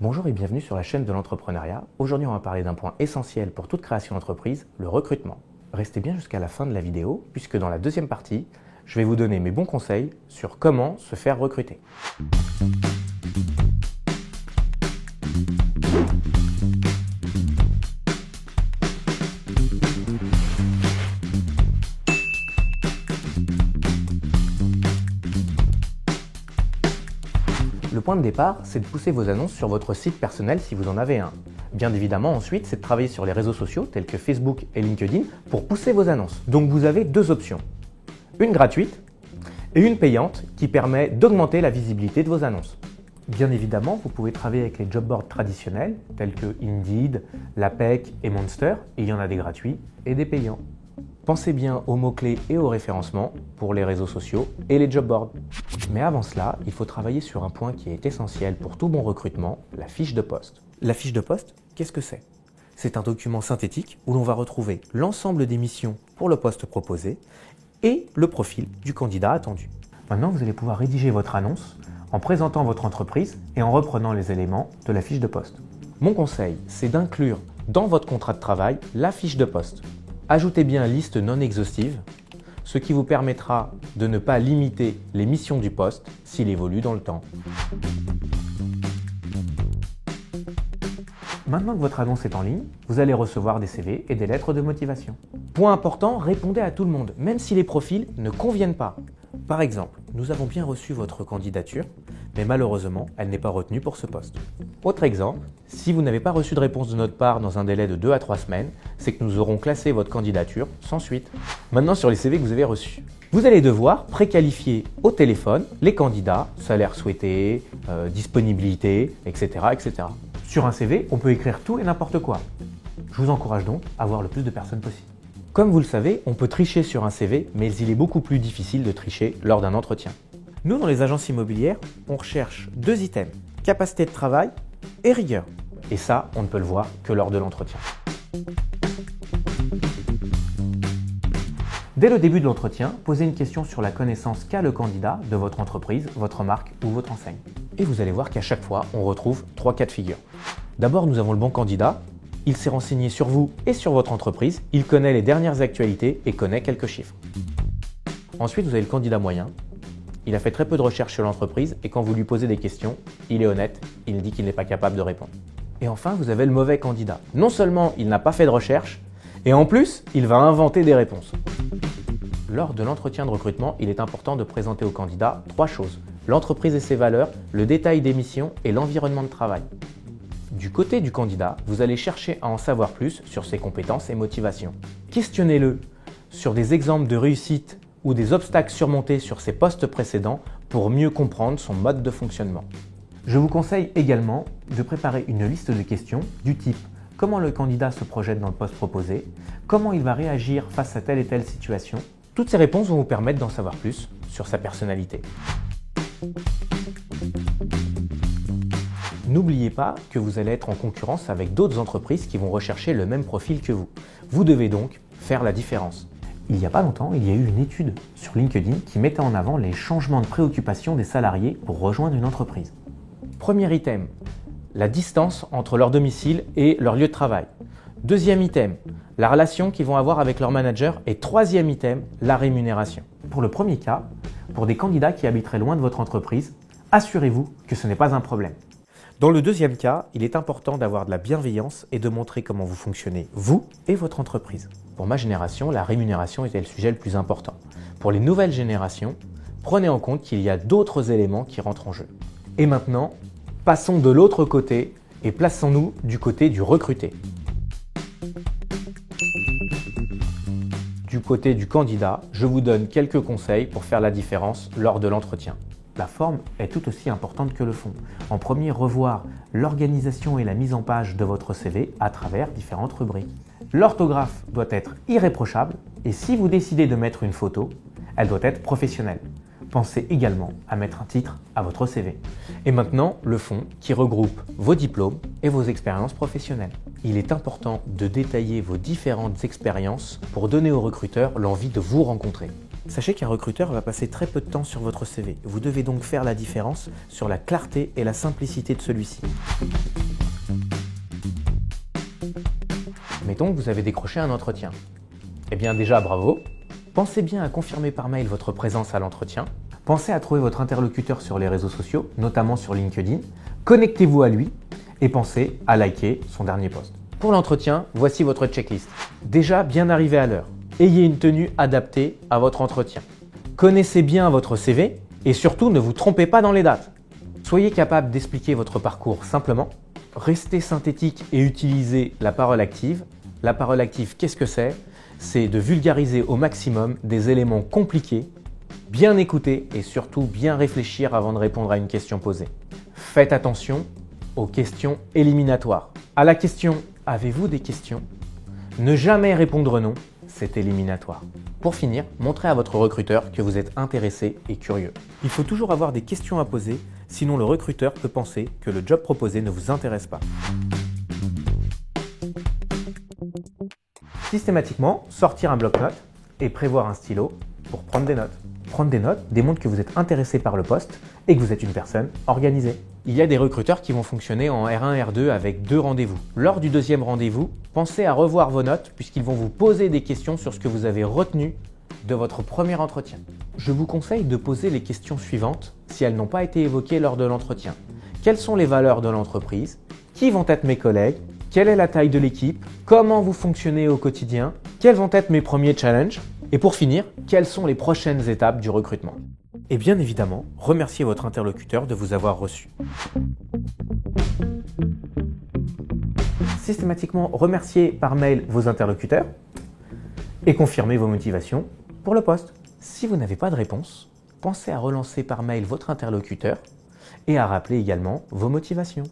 Bonjour et bienvenue sur la chaîne de l'entrepreneuriat. Aujourd'hui, on va parler d'un point essentiel pour toute création d'entreprise, le recrutement. Restez bien jusqu'à la fin de la vidéo, puisque dans la deuxième partie, je vais vous donner mes bons conseils sur comment se faire recruter. Le point de départ, c'est de pousser vos annonces sur votre site personnel si vous en avez un. Bien évidemment, ensuite, c'est de travailler sur les réseaux sociaux tels que Facebook et LinkedIn pour pousser vos annonces. Donc vous avez deux options, une gratuite et une payante qui permet d'augmenter la visibilité de vos annonces. Bien évidemment, vous pouvez travailler avec les job boards traditionnels tels que Indeed, l'APEC et Monster, et il y en a des gratuits et des payants. Pensez bien aux mots-clés et au référencement pour les réseaux sociaux et les job boards. Mais avant cela, il faut travailler sur un point qui est essentiel pour tout bon recrutement, la fiche de poste. La fiche de poste, qu'est-ce que c'est ? C'est un document synthétique où l'on va retrouver l'ensemble des missions pour le poste proposé et le profil du candidat attendu. Maintenant, vous allez pouvoir rédiger votre annonce en présentant votre entreprise et en reprenant les éléments de la fiche de poste. Mon conseil, c'est d'inclure dans votre contrat de travail la fiche de poste. Ajoutez bien liste non exhaustive, ce qui vous permettra de ne pas limiter les missions du poste s'il évolue dans le temps. Maintenant que votre annonce est en ligne, vous allez recevoir des CV et des lettres de motivation. Point important, répondez à tout le monde, même si les profils ne conviennent pas. Par exemple, nous avons bien reçu votre candidature, mais malheureusement, elle n'est pas retenue pour ce poste. Autre exemple, si vous n'avez pas reçu de réponse de notre part dans un délai de 2 à 3 semaines, c'est que nous aurons classé votre candidature sans suite. Maintenant sur les CV que vous avez reçus. Vous allez devoir préqualifier au téléphone les candidats, salaire souhaité, disponibilité, etc., etc. Sur un CV, on peut écrire tout et n'importe quoi. Je vous encourage donc à voir le plus de personnes possible. Comme vous le savez, on peut tricher sur un CV, mais il est beaucoup plus difficile de tricher lors d'un entretien. Nous, dans les agences immobilières, on recherche 2 items, capacité de travail et rigueur. Et ça, on ne peut le voir que lors de l'entretien. Dès le début de l'entretien, posez une question sur la connaissance qu'a le candidat de votre entreprise, votre marque ou votre enseigne. Et vous allez voir qu'à chaque fois, on retrouve 3 cas de figure. D'abord, nous avons le bon candidat. Il s'est renseigné sur vous et sur votre entreprise. Il connaît les dernières actualités et connaît quelques chiffres. Ensuite, vous avez le candidat moyen. Il a fait très peu de recherches sur l'entreprise et quand vous lui posez des questions, il est honnête, il dit qu'il n'est pas capable de répondre. Et enfin, vous avez le mauvais candidat. Non seulement il n'a pas fait de recherche, et en plus, il va inventer des réponses. Lors de l'entretien de recrutement, il est important de présenter au candidat 3 choses. L'entreprise et ses valeurs, le détail des missions et l'environnement de travail. Du côté du candidat, vous allez chercher à en savoir plus sur ses compétences et motivations. Questionnez-le sur des exemples de réussite ou des obstacles surmontés sur ses postes précédents pour mieux comprendre son mode de fonctionnement. Je vous conseille également de préparer une liste de questions du type comment le candidat se projette dans le poste proposé, comment il va réagir face à telle et telle situation. Toutes ces réponses vont vous permettre d'en savoir plus sur sa personnalité. N'oubliez pas que vous allez être en concurrence avec d'autres entreprises qui vont rechercher le même profil que vous. Vous devez donc faire la différence. Il n'y a pas longtemps, il y a eu une étude sur LinkedIn qui mettait en avant les changements de préoccupation des salariés pour rejoindre une entreprise. Premier item, la distance entre leur domicile et leur lieu de travail. Deuxième item, la relation qu'ils vont avoir avec leur manager. Et troisième item, la rémunération. Pour le premier cas, pour des candidats qui habiteraient loin de votre entreprise, assurez-vous que ce n'est pas un problème. Dans le deuxième cas, il est important d'avoir de la bienveillance et de montrer comment vous fonctionnez, vous et votre entreprise. Pour ma génération, la rémunération était le sujet le plus important. Pour les nouvelles générations, prenez en compte qu'il y a d'autres éléments qui rentrent en jeu. Et maintenant, passons de l'autre côté et plaçons-nous du côté du recruté. Du côté du candidat, je vous donne quelques conseils pour faire la différence lors de l'entretien. La forme est tout aussi importante que le fond. En premier, revoir l'organisation et la mise en page de votre CV à travers différentes rubriques. L'orthographe doit être irréprochable et si vous décidez de mettre une photo, elle doit être professionnelle. Pensez également à mettre un titre à votre CV. Et maintenant, le fond qui regroupe vos diplômes et vos expériences professionnelles. Il est important de détailler vos différentes expériences pour donner aux recruteurs l'envie de vous rencontrer. Sachez qu'un recruteur va passer très peu de temps sur votre CV. Vous devez donc faire la différence sur la clarté et la simplicité de celui-ci. Mettons que vous avez décroché un entretien. Eh bien déjà, bravo. Pensez bien à confirmer par mail votre présence à l'entretien. Pensez à trouver votre interlocuteur sur les réseaux sociaux, notamment sur LinkedIn. Connectez-vous à lui et pensez à liker son dernier post. Pour l'entretien, voici votre checklist. Déjà, bien arrivé à l'heure. Ayez une tenue adaptée à votre entretien. Connaissez bien votre CV et surtout ne vous trompez pas dans les dates. Soyez capable d'expliquer votre parcours simplement. Restez synthétique et utilisez la parole active. La parole active, qu'est-ce que c'est? C'est de vulgariser au maximum des éléments compliqués, bien écouter et surtout bien réfléchir avant de répondre à une question posée. Faites attention aux questions éliminatoires. À la question « Avez-vous des questions ?», ne jamais répondre non, c'est éliminatoire. Pour finir, montrez à votre recruteur que vous êtes intéressé et curieux. Il faut toujours avoir des questions à poser, sinon le recruteur peut penser que le job proposé ne vous intéresse pas. Systématiquement, sortir un bloc-notes et prévoir un stylo pour prendre des notes. Prendre des notes démontre que vous êtes intéressé par le poste et que vous êtes une personne organisée. Il y a des recruteurs qui vont fonctionner en R1, R2 avec 2 rendez-vous. Lors du 2e rendez-vous, pensez à revoir vos notes puisqu'ils vont vous poser des questions sur ce que vous avez retenu de votre premier entretien. Je vous conseille de poser les questions suivantes si elles n'ont pas été évoquées lors de l'entretien. Quelles sont les valeurs de l'entreprise? Qui vont être mes collègues? Quelle est la taille de l'équipe? Comment vous fonctionnez au quotidien? Quels vont être mes premiers challenges? Et pour finir, quelles sont les prochaines étapes du recrutement? Et bien évidemment, remerciez votre interlocuteur de vous avoir reçu. Systématiquement, remerciez par mail vos interlocuteurs et confirmez vos motivations pour le poste. Si vous n'avez pas de réponse, pensez à relancer par mail votre interlocuteur et à rappeler également vos motivations.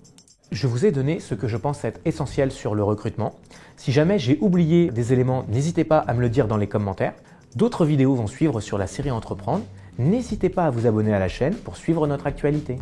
Je vous ai donné ce que je pense être essentiel sur le recrutement. Si jamais j'ai oublié des éléments, n'hésitez pas à me le dire dans les commentaires. D'autres vidéos vont suivre sur la série Entreprendre. N'hésitez pas à vous abonner à la chaîne pour suivre notre actualité.